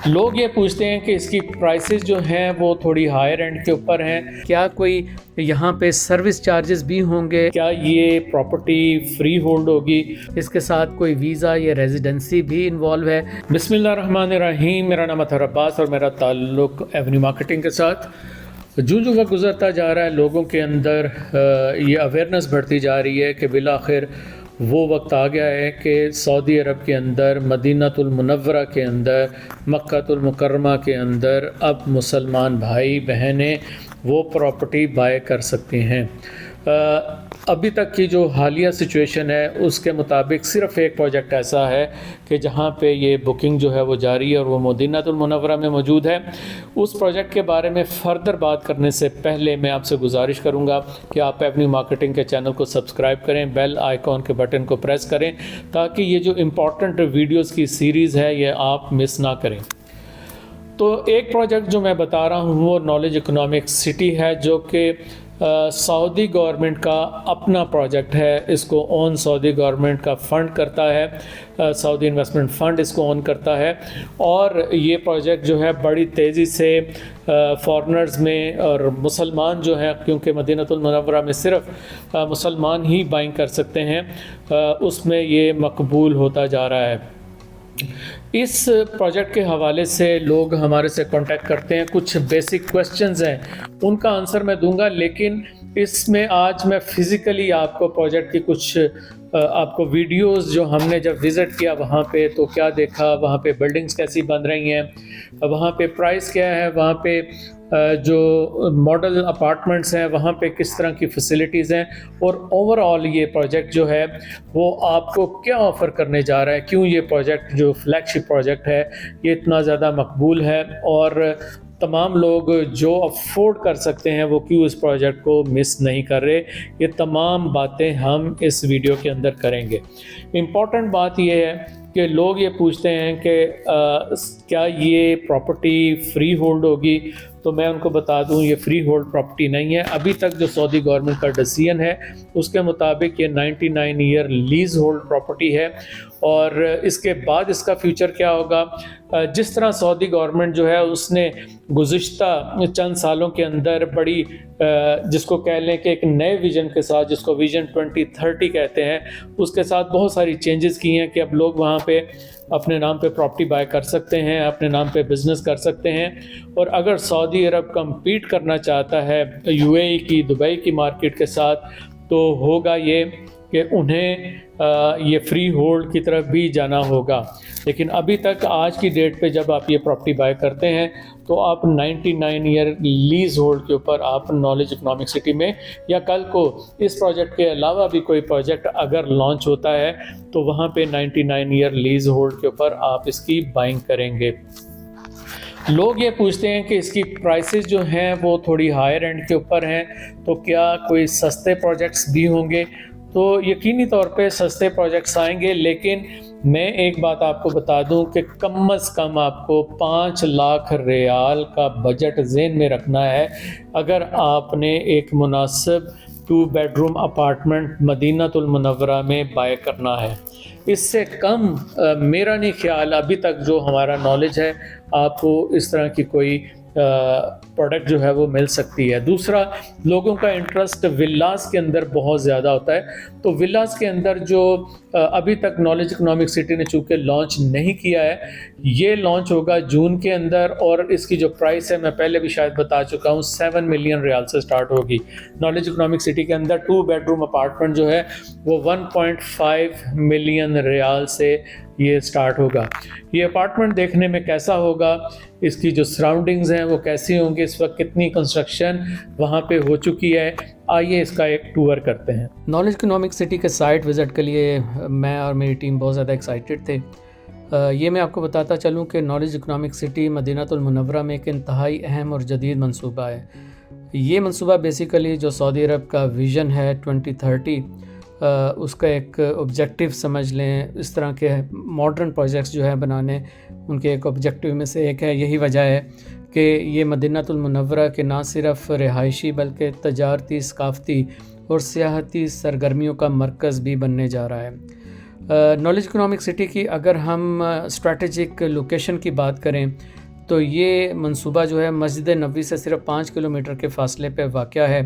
لوگ یہ پوچھتے ہیں کہ اس کی پرائسز جو ہیں وہ تھوڑی ہائر اینڈ کے اوپر ہیں، کیا کوئی یہاں پہ سروس چارجز بھی ہوں گے، کیا یہ پراپرٹی فری ہولڈ ہوگی، اس کے ساتھ کوئی ویزا یا ریزیڈنسی بھی انوالو ہے۔ بسم اللہ الرحمن الرحیم، میرا نام اطہر عباس اور میرا تعلق ایونیو مارکیٹنگ کے ساتھ۔ جو وقت گزرتا جا رہا ہے لوگوں کے اندر یہ اویئرنیس بڑھتی جا رہی ہے کہ بالآخر وہ وقت آ گیا ہے کہ سعودی عرب کے اندر، مدینہ المنورہ کے اندر، مکہ المکرمہ کے اندر اب مسلمان بھائی بہنیں وہ پراپرٹی بائی کر سکتے ہیں۔ ابھی تک کی جو حالیہ سچویشن ہے اس کے مطابق صرف ایک پروجیکٹ ایسا ہے کہ جہاں پہ یہ بکنگ جو ہے وہ جاری ہے اور وہ مدینہ المنورہ میں موجود ہے۔ اس پروجیکٹ کے بارے میں فردر بات کرنے سے پہلے میں آپ سے گزارش کروں گا کہ آپ ایونیو مارکیٹنگ کے چینل کو سبسکرائب کریں، بیل آئیکن کے بٹن کو پریس کریں تاکہ یہ جو امپورٹنٹ ویڈیوز کی سیریز ہے یہ آپ مس نہ کریں۔ تو ایک پروجیکٹ جو میں بتا رہا ہوں وہ نالج اکنامک سٹی ہے، جو کہ سعودی گورنمنٹ کا اپنا پروجیکٹ ہے۔ اس کو اون سعودی گورنمنٹ کا فنڈ کرتا ہے، سعودی انویسٹمنٹ فنڈ اس کو اون کرتا ہے، اور یہ پروجیکٹ جو ہے بڑی تیزی سے فارنرز میں اور مسلمان جو ہیں، کیونکہ مدینہ المنورہ میں صرف مسلمان ہی بائنگ کر سکتے ہیں، اس میں یہ مقبول ہوتا جا رہا ہے۔ اس پروجیکٹ کے حوالے سے لوگ ہمارے سے کانٹیکٹ کرتے ہیں، کچھ بیسک کویسچنز ہیں ان کا آنسر میں دوں گا، لیکن اس میں آج میں فزیکلی آپ کو پروجیکٹ کی کچھ آپ کو ویڈیوز جو ہم نے جب وزٹ کیا وہاں پہ تو کیا دیکھا، وہاں پہ بلڈنگز کیسی بن رہی ہیں، وہاں پہ پرائس کیا ہے، وہاں پہ جو ماڈل اپارٹمنٹس ہیں وہاں پہ کس طرح کی فیسلٹیز ہیں، اور اوور آل یہ پروجیکٹ جو ہے وہ آپ کو کیا آفر کرنے جا رہا ہے، کیوں یہ پروجیکٹ جو فلیگ شپ پروجیکٹ ہے یہ اتنا زیادہ مقبول ہے، اور تمام لوگ جو افورڈ کر سکتے ہیں وہ کیوں اس پروجیکٹ کو مس نہیں کر رہے۔ یہ تمام باتیں ہم اس ویڈیو کے اندر کریں گے۔ امپورٹنٹ بات یہ ہے کہ لوگ یہ پوچھتے ہیں کہ کیا یہ پراپرٹی فری ہولڈ ہوگی، تو میں ان کو بتا دوں یہ فری ہولڈ پراپرٹی نہیں ہے۔ ابھی تک جو سعودی گورنمنٹ کا ڈیسیژن ہے اس کے مطابق یہ 99 ایئر لیز ہولڈ پراپرٹی ہے، اور اس کے بعد اس کا فیوچر کیا ہوگا، جس طرح سعودی گورنمنٹ جو ہے اس نے گزشتہ چند سالوں کے اندر بڑی جس کو کہہ لیں کہ ایک نئے ویژن کے ساتھ، جس کو ویژن 2030 کہتے ہیں، اس کے ساتھ بہت ساری چینجز کی ہیں کہ اب لوگ وہاں پہ اپنے نام پہ پراپرٹی بائی کر سکتے ہیں، اپنے نام پہ بزنس کر سکتے ہیں، اور اگر سعودی عرب کمپیٹ کرنا چاہتا ہے UAE کی، دبئی کی مارکیٹ کے ساتھ، تو ہوگا یہ کہ انہیں یہ فری ہولڈ کی طرف بھی جانا ہوگا۔ لیکن ابھی تک آج کی ڈیٹ پہ جب آپ یہ پراپرٹی بائی کرتے ہیں تو آپ 99 ایئر لیز ہولڈ کے اوپر آپ نالج اکنامک سٹی میں، یا کل کو اس پروجیکٹ کے علاوہ بھی کوئی پروجیکٹ اگر لانچ ہوتا ہے تو وہاں پہ 99 ایئر لیز ہولڈ کے اوپر آپ اس کی بائنگ کریں گے۔ لوگ یہ پوچھتے ہیں کہ اس کی پرائسز جو ہیں وہ تھوڑی ہائر اینڈ کے اوپر ہیں، تو کیا کوئی سستے پروجیکٹس بھی ہوں گے؟ تو یقینی طور پہ سستے پروجیکٹس آئیں گے، لیکن میں ایک بات آپ کو بتا دوں کہ کم از کم آپ کو 5 لاکھ ریال کا بجٹ ذہن میں رکھنا ہے اگر آپ نے ایک مناسب 2 بیڈروم اپارٹمنٹ مدینہ المنورہ میں بائی کرنا ہے۔ اس سے کم میرا نہیں خیال ابھی تک جو ہمارا نالج ہے آپ کو اس طرح کی کوئی پروڈکٹ جو ہے وہ مل سکتی ہے۔ دوسرا، لوگوں کا انٹرسٹ ولاز کے اندر بہت زیادہ ہوتا ہے، تو ولاز کے اندر جو ابھی تک نالج اکنامک سٹی نے چونکہ لانچ نہیں کیا ہے، یہ لانچ ہوگا جون کے اندر، اور اس کی جو پرائس ہے میں پہلے بھی شاید بتا چکا ہوں 7 ملین ریال سے سٹارٹ ہوگی۔ نالج اکنامک سٹی کے اندر 2 بیڈروم اپارٹمنٹ جو ہے وہ 1.5 ملین ریال سے یہ سٹارٹ ہوگا۔ یہ اپارٹمنٹ دیکھنے میں کیسا ہوگا، اس کی جو سراؤنڈنگز ہیں وہ کیسی ہوں گی، اس وقت کتنی کنسٹرکشن وہاں پہ ہو چکی ہے، آئیے اس کا ایک ٹور کرتے ہیں۔ نالج اکنامک سٹی کے سائٹ وزٹ کے لیے میں اور میری ٹیم بہت زیادہ ایکسائٹڈ تھے۔ یہ میں آپ کو بتاتا چلوں کہ نالج اکنامک سٹی مدینہ المنورہ میں ایک انتہائی اہم اور جدید منصوبہ ہے۔ یہ منصوبہ بیسیکلی جو سعودی عرب کا ویژن ہے 2030، اس کا ایک آبجیکٹیو سمجھ لیں، اس طرح کے ماڈرن پروجیکٹس جو ہے بنانے، ان کے ایک آبجیکٹیو میں سے ایک ہے۔ یہی وجہ ہے کہ یہ مدینہ المنورہ کے نہ صرف رہائشی بلکہ تجارتی، ثقافتی اور سیاحتی سرگرمیوں کا مرکز بھی بننے جا رہا ہے۔ نالج اکنامک سٹی کی اگر ہم اسٹریٹجک لوکیشن کی بات کریں تو یہ منصوبہ جو ہے مسجد نبوی سے صرف 5 کلومیٹر کے فاصلے پہ واقع ہے۔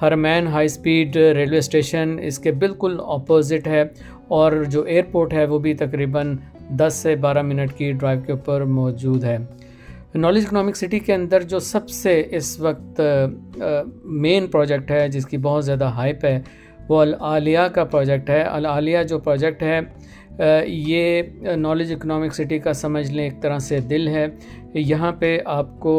حرمین ہائی سپیڈ ریلوے اسٹیشن اس کے بالکل اپوزٹ ہے، اور جو ایئرپورٹ ہے وہ بھی تقریباً 10 سے 12 منٹ کی ڈرائیو کے اوپر موجود ہے۔ نالج اکنامک سٹی کے اندر جو سب سے اس وقت مین پروجیکٹ ہے جس کی بہت زیادہ ہائپ ہے وہ العالیہ کا پروجیکٹ ہے۔ العالیہ جو پروجیکٹ ہے یہ نالج اکنامک سٹی کا سمجھ لیں ایک طرح سے دل ہے۔ یہاں پہ آپ کو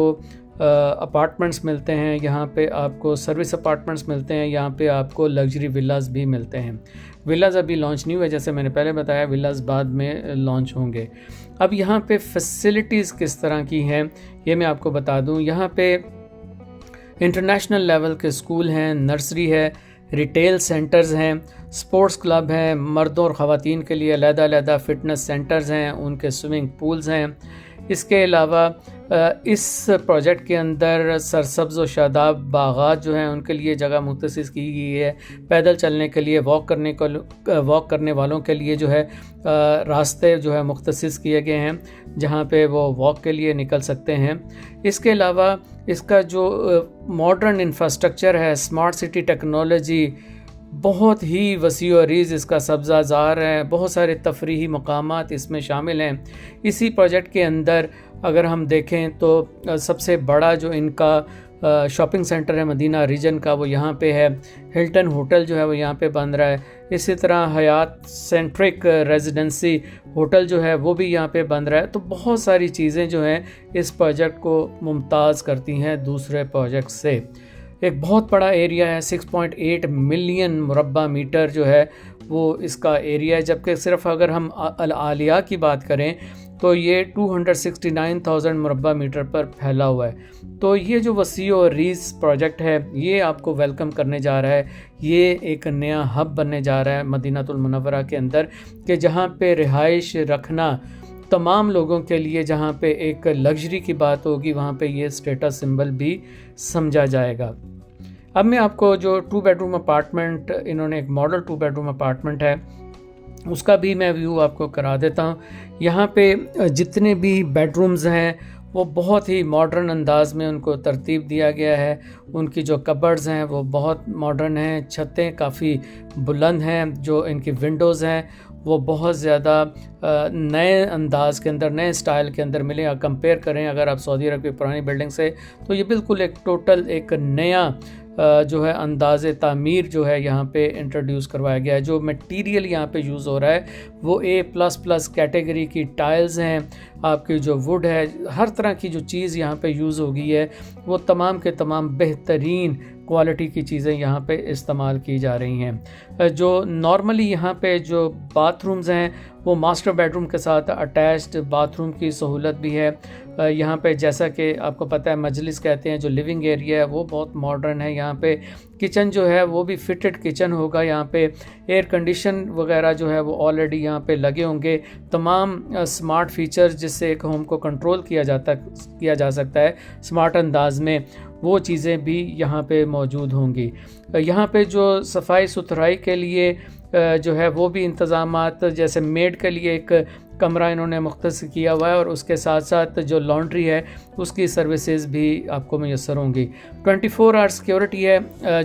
اپارٹمنٹس ملتے ہیں، یہاں پہ آپ کو سروس اپارٹمنٹس ملتے ہیں، یہاں پہ آپ کو لگژری ولاز بھی ملتے ہیں۔ ولاز ابھی لانچ نہیں ہوئے، جیسے میں نے پہلے بتایا ولاز بعد میں لانچ ہوں گے۔ اب یہاں پہ فیسلٹیز کس طرح کی ہیں یہ میں آپ کو بتا دوں۔ یہاں پہ انٹرنیشنل لیول کے اسکول ہیں، نرسری ہے، ریٹیل سینٹرز ہیں، سپورٹس کلب ہیں، مردوں اور خواتین کے لیے علیحدہ علیحدہ فٹنس سینٹرز ہیں، ان کے سوئمنگ پولز ہیں۔ اس کے علاوہ اس پروجیکٹ کے اندر سرسبز و شاداب باغات جو ہیں ان کے لیے جگہ مختص کی گئی ہے۔ پیدل چلنے کے لیے، واک کرنے والوں کے لیے جو ہے راستے جو ہے مختص کیے گئے ہیں جہاں پہ وہ واک کے لیے نکل سکتے ہیں۔ اس کے علاوہ اس کا جو ماڈرن انفراسٹرکچر ہے، اسمارٹ سٹی ٹیکنالوجی بہت ہی وسیع و عریض اس کا سبزہ زار ہے، بہت سارے تفریحی مقامات اس میں شامل ہیں۔ اسی پروجیکٹ کے اندر اگر ہم دیکھیں تو سب سے بڑا جو ان کا شاپنگ سینٹر ہے مدینہ ریجن کا وہ یہاں پہ ہے، ہلٹن ہوٹل جو ہے وہ یہاں پہ بن رہا ہے، اسی طرح حیات سینٹرک ریزیڈنسی ہوٹل جو ہے وہ بھی یہاں پہ بن رہا ہے۔ تو بہت ساری چیزیں جو ہیں اس پروجیکٹ کو ممتاز کرتی ہیں دوسرے پروجیکٹ سے۔ ایک بہت بڑا ایریا ہے، 6.8 ملین مربع میٹر جو ہے وہ اس کا ایریا ہے، جبکہ صرف اگر ہم العالیہ کی بات کریں تو یہ 269,000 مربع میٹر پر پھیلا ہوا ہے۔ تو یہ جو وسیع و عریض پروجیکٹ ہے یہ آپ کو ویلکم کرنے جا رہا ہے، یہ ایک نیا ہب بننے جا رہا ہے مدینہ المنورہ کے اندر، کہ جہاں پہ رہائش رکھنا تمام لوگوں کے لیے، جہاں پہ ایک لگژری کی بات ہوگی وہاں پہ یہ اسٹیٹس سمبل بھی سمجھا جائے گا۔ اب میں آپ کو جو 2 بیڈروم اپارٹمنٹ انہوں نے ایک ماڈل 2 بیڈروم اپارٹمنٹ ہے اس کا بھی میں ویو آپ کو کرا دیتا ہوں۔ یہاں پہ جتنے بھی بیڈ رومز ہیں وہ بہت ہی ماڈرن انداز میں ان کو ترتیب دیا گیا ہے، ان کی جو کبرڈز ہیں وہ بہت ماڈرن ہیں، چھتیں کافی بلند ہیں، جو ان کی ونڈوز ہیں وہ بہت زیادہ نئے انداز کے اندر، نئے سٹائل کے اندر ملیں۔ کمپیئر کریں اگر آپ سعودی عرب کی پرانی بلڈنگ سے تو یہ بالکل ایک ٹوٹل ایک نیا جو ہے انداز تعمیر جو ہے یہاں پہ انٹروڈیوس کروایا گیا ہے۔ جو میٹیریل یہاں پہ یوز ہو رہا ہے وہ A++ کیٹیگری کی ٹائلز ہیں، آپ کی جو ووڈ ہے، ہر طرح کی جو چیز یہاں پہ یوز ہو گئی ہے وہ تمام کے تمام بہترین کوالٹی کی چیزیں یہاں پہ استعمال کی جا رہی ہیں۔ جو نارملی یہاں پہ جو باتھ رومز ہیں وہ ماسٹر بیڈ روم کے ساتھ اٹیچڈ باتھ روم کی سہولت بھی ہے۔ یہاں پہ جیسا کہ آپ کو پتہ ہے مجلس کہتے ہیں، جو لیونگ ایریا ہے وہ بہت ماڈرن ہے۔ یہاں پہ کچن جو ہے وہ بھی فٹڈ کچن ہوگا، یہاں پہ ایئر کنڈیشن وغیرہ جو ہے وہ آلریڈی یہاں پہ لگے ہوں گے۔ تمام اسمارٹ فیچرز جس سے ایک ہوم کو کنٹرول کیا جا سکتا ہے اسمارٹ انداز میں، وہ چیزیں بھی یہاں پہ موجود ہوں گی۔ یہاں پہ جو صفائی ستھرائی کے لیے جو ہے وہ بھی انتظامات، جیسے میڈ کے لیے ایک کمرہ انہوں نے مختص کیا ہوا ہے، اور اس کے ساتھ ساتھ جو لانڈری ہے اس کی سروسز بھی آپ کو میسر ہوں گی۔ 24 آور سیکیورٹی ہے،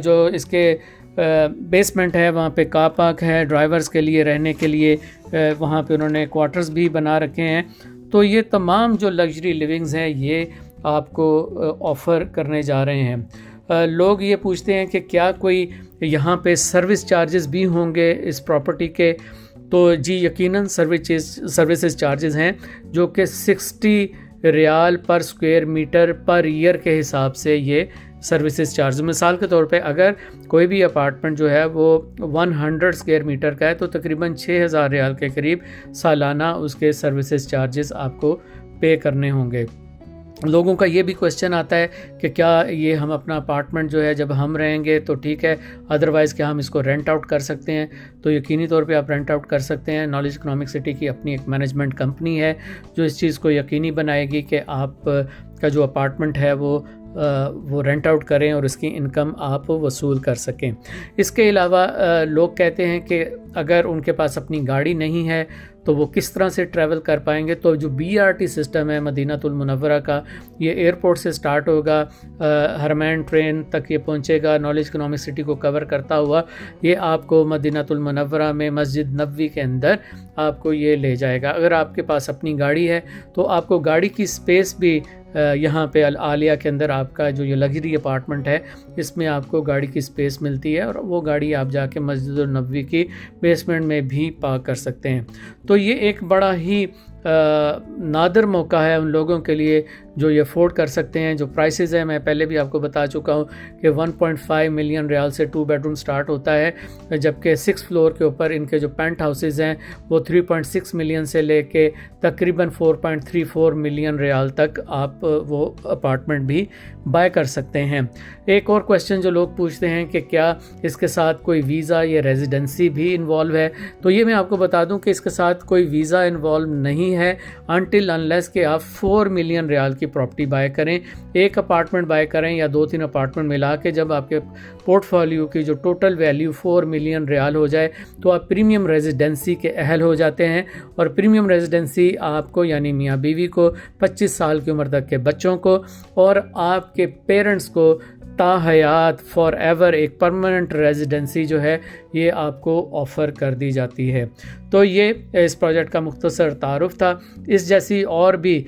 جو اس کے بیسمنٹ ہے وہاں پہ کار پارک ہے، ڈرائیورز کے لیے رہنے کے لیے وہاں پہ انہوں نے کوارٹرز بھی بنا رکھے ہیں۔ تو یہ تمام جو لگژری لیونگز ہیں یہ آپ کو آفر کرنے جا رہے ہیں۔ لوگ یہ پوچھتے ہیں کہ کیا کوئی یہاں پہ سروس چارجز بھی ہوں گے اس پراپرٹی کے؟ تو جی یقیناً سروسز چارجز ہیں، جو کہ 60 ریال پر اسکوائر میٹر پر ایئر کے حساب سے یہ سروسز چارج۔ مثال کے طور پہ اگر کوئی بھی اپارٹمنٹ جو ہے وہ 100 اسکوائر میٹر کا ہے تو تقریباً 6000 ریال کے قریب سالانہ اس کے سروسز چارجز آپ کو پے کرنے ہوں گے۔ لوگوں کا یہ بھی کوشچن آتا ہے کہ کیا یہ ہم اپنا اپارٹمنٹ جو ہے جب ہم رہیں گے تو ٹھیک ہے، ادروائز کیا ہم اس کو رینٹ آؤٹ کر سکتے ہیں؟ تو یقینی طور پہ آپ رینٹ آؤٹ کر سکتے ہیں۔ نالج اکنامک سٹی کی اپنی ایک مینجمنٹ کمپنی ہے جو اس چیز کو یقینی بنائے گی کہ آپ کا جو اپارٹمنٹ ہے وہ وہ رینٹ آؤٹ کریں اور اس کی انکم آپ وصول کر سکیں۔ اس کے علاوہ لوگ کہتے ہیں کہ اگر ان کے پاس اپنی گاڑی نہیں ہے تو وہ کس طرح سے ٹریول کر پائیں گے۔ تو جو BRT سسٹم ہے مدینہ المنورہ کا، یہ ایئرپورٹ سے سٹارٹ ہوگا، حرمین ٹرین تک یہ پہنچے گا، نالج اکنامک سٹی کو کور کرتا ہوا یہ آپ کو مدینہ المنورہ میں مسجد نبوی کے اندر آپ کو یہ لے جائے گا۔ اگر آپ کے پاس اپنی گاڑی ہے تو آپ کو گاڑی کی سپیس بھی یہاں پہ العالیہ کے اندر آپ کا جو یہ لگژری اپارٹمنٹ ہے اس میں آپ کو گاڑی کی سپیس ملتی ہے، اور وہ گاڑی آپ جا کے مسجد النبوی کی بیسمنٹ میں بھی پارک کر سکتے ہیں۔ تو یہ ایک بڑا ہی نادر موقع ہے ان لوگوں کے لیے جو یہ افورڈ کر سکتے ہیں۔ جو پرائسز ہیں میں پہلے بھی آپ کو بتا چکا ہوں کہ 1.5 ملین ریال سے 2 بیڈ روم سٹارٹ ہوتا ہے، جبکہ 6 فلور کے اوپر ان کے جو پینٹ ہاؤسز ہیں وہ 3.6 ملین سے لے کے تقریباً 4.34 ملین ریال تک آپ وہ اپارٹمنٹ بھی بائی کر سکتے ہیں۔ ایک اور کویسچن جو لوگ پوچھتے ہیں کہ کیا اس کے ساتھ کوئی ویزا یا ریزیڈنسی بھی انوالو ہے، تو یہ میں آپ کو بتا دوں کہ اس کے ساتھ کوئی ویزا انوالو نہیں ہے انٹل انلیس کہ آپ 4 ملین ریال کی پراپرٹی بائی کریں، ایک اپارٹمنٹ بائی کریں یا 2-3 اپارٹمنٹ ملا کے جب آپ کے پورٹ فولیو کی جو ٹوٹل ویلیو 4 ملین ریال ہو جائے تو آپ پریمیم ریزیڈنسی کے اہل ہو جاتے ہیں، اور پریمیم ریزیڈنسی آپ کو یعنی میاں بیوی کو، 25 سال کی عمر تک کے بچوں کو اور آپ کے پیرنٹس کو تا حیات فار ایور ایک پرماننٹ ریزیڈنسی جو ہے یہ آپ کو آفر کر دی جاتی ہے۔ تو یہ اس پروجیکٹ کا مختصر تعارف تھا۔ اس جیسی اور بھی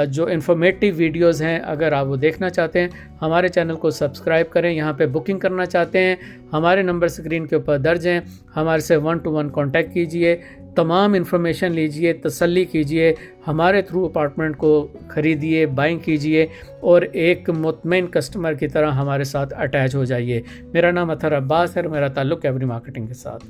جو انفارمیٹیو ویڈیوز ہیں اگر آپ وہ دیکھنا چاہتے ہیں ہمارے چینل کو سبسکرائب کریں۔ یہاں پہ بکنگ کرنا چاہتے ہیں ہمارے نمبر اسکرین کے اوپر درج ہیں، ہمارے سے 1 to 1 کانٹیکٹ کیجئے، تمام انفارمیشن لیجئے، تسلی کیجئے، ہمارے تھرو اپارٹمنٹ کو خریدیے، بائنگ کیجئے اور ایک مطمئن کسٹمر کی طرح ہمارے ساتھ اٹیچ ہو جائیے۔ میرا نام اطہر عباس ہے اور میرا تعلق ایوری مارکیٹنگ کے ساتھ۔